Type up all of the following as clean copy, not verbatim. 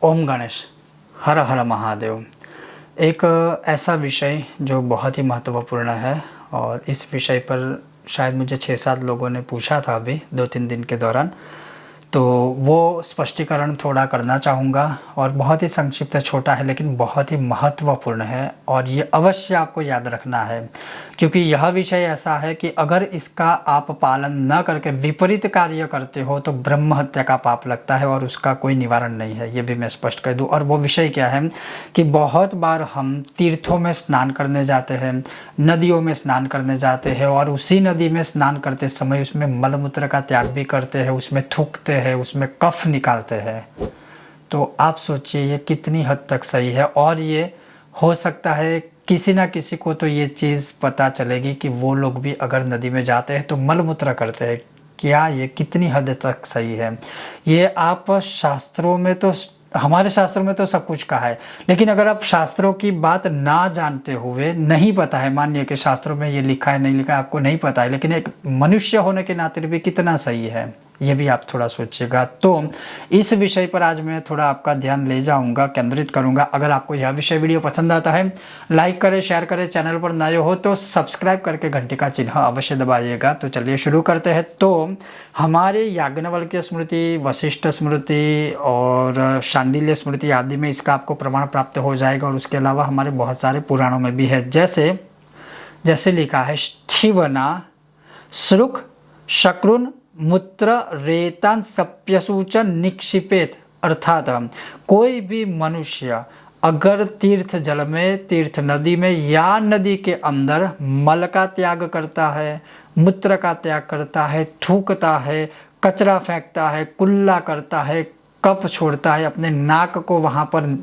ओम गणेश, हर हर महादेव। एक ऐसा विषय जो बहुत ही महत्वपूर्ण है और इस विषय पर शायद मुझे 6-7 लोगों ने पूछा था अभी 2-3 दिन के दौरान, तो वो स्पष्टीकरण थोड़ा करना चाहूँगा। और बहुत ही संक्षिप्त है, छोटा है, लेकिन बहुत ही महत्वपूर्ण है और ये अवश्य आपको याद रखना है, क्योंकि यह विषय ऐसा है कि अगर इसका आप पालन न करके विपरीत कार्य करते हो तो ब्रह्म हत्या का पाप लगता है और उसका कोई निवारण नहीं है, ये भी मैं स्पष्ट कर दूं। और वो विषय क्या है कि बहुत बार हम तीर्थों में स्नान करने जाते हैं, नदियों में स्नान करने जाते हैं और उसी नदी में स्नान करते समय उसमें मलमूत्र का त्याग भी करते हैं, उसमें थूकते हैं, उसमें कफ निकालते हैं। तो आप सोचिए ये कितनी हद तक सही है। और ये हो सकता है किसी ना किसी को तो ये चीज़ पता चलेगी कि वो लोग भी अगर नदी में जाते हैं तो मलमूत्र करते हैं। क्या ये कितनी हद तक सही है? ये आप शास्त्रों में तो, हमारे शास्त्रों में तो सब कुछ कहा है, लेकिन अगर आप शास्त्रों की बात ना जानते हुए, नहीं पता है, मानिए कि शास्त्रों में ये लिखा है नहीं लिखा है आपको नहीं पता है, लेकिन एक मनुष्य होने के नाते भी कितना सही है ये भी आप थोड़ा सोचिएगा। तो इस विषय पर आज मैं थोड़ा आपका ध्यान ले जाऊंगा, केंद्रित करूंगा। अगर आपको यह विषय वीडियो पसंद आता है, लाइक करें, शेयर करें, चैनल पर नए हो तो सब्सक्राइब करके घंटे का चिन्ह अवश्य दबाइएगा। तो चलिए शुरू करते हैं। तो हमारे याज्ञवल्क्य स्मृति, वशिष्ठ स्मृति और शांडिल्य स्मृति आदि में इसका आपको प्रमाण प्राप्त हो जाएगा। और उसके अलावा हमारे बहुत सारे पुराणों में भी है, जैसे लिखा है शिवना श्रुक शक्रुन मूत्र रेतान सप्यसूचन निक्षिपेत। अर्थात कोई भी मनुष्य अगर तीर्थ जल में, तीर्थ नदी में या नदी के अंदर मल का त्याग करता है, मूत्र का त्याग करता है, थूकता है, कचरा फेंकता है, कुल्ला करता है, कप छोड़ता है, अपने नाक को वहाँ पर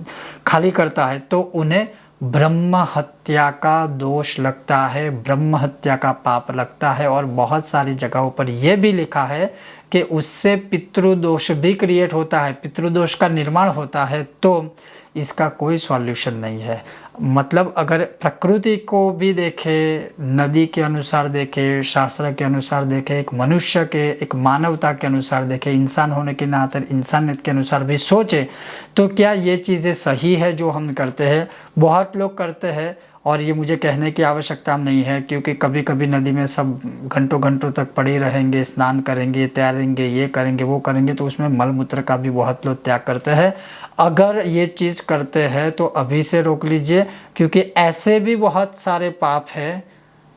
खाली करता है, तो उन्हें ब्रह्म हत्या का दोष लगता है, ब्रह्म हत्या का पाप लगता है। और बहुत सारी जगहों पर यह भी लिखा है कि उससे पितृदोष भी क्रिएट होता है, पितृदोष का निर्माण होता है। तो इसका कोई सॉल्यूशन नहीं है। मतलब अगर प्रकृति को भी देखे, नदी के अनुसार देखे, शास्त्र के अनुसार देखे, एक मनुष्य के, एक मानवता के अनुसार देखे, इंसान होने के नाते इंसानियत के अनुसार भी सोचे, तो क्या ये चीज़ें सही है जो हम करते हैं? बहुत लोग करते हैं और ये मुझे कहने की आवश्यकता नहीं है, क्योंकि कभी कभी नदी में सब घंटों घंटों तक पड़े रहेंगे, स्नान करेंगे, तैरेंगे, ये करेंगे, वो करेंगे, तो उसमें मल मूत्र का भी बहुत लोग त्याग करते हैं। अगर ये चीज़ करते हैं तो अभी से रोक लीजिए, क्योंकि ऐसे भी बहुत सारे पाप हैं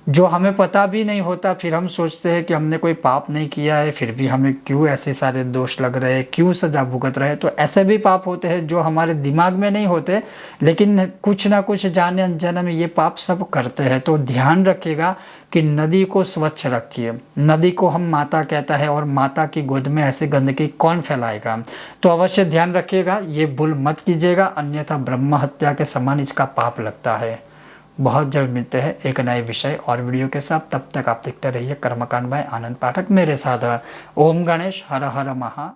जो हमें पता भी नहीं होता। फिर हम सोचते हैं कि हमने कोई पाप नहीं किया है, फिर भी हमें क्यों ऐसे सारे दोष लग रहे हैं, क्यों सजा भुगत रहे हैं। तो ऐसे भी पाप होते हैं जो हमारे दिमाग में नहीं होते, लेकिन कुछ ना कुछ जाने अनजाने में ये पाप सब करते हैं। तो ध्यान रखिएगा कि नदी को स्वच्छ रखिए। नदी को हम माता कहता है और माता की गोद में ऐसे गंदगी कौन फैलाएगा? तो अवश्य ध्यान रखिएगा, ये भूल मत कीजिएगा, अन्यथा ब्रह्म हत्या के समान इसका पाप लगता है। बहुत जल्द मिलते हैं एक नए विषय और वीडियो के साथ। तब तक आप देखते रहिए कर्मकांड बाय आनंद पाठक मेरे साथ। ओम गणेश, हर हर महा।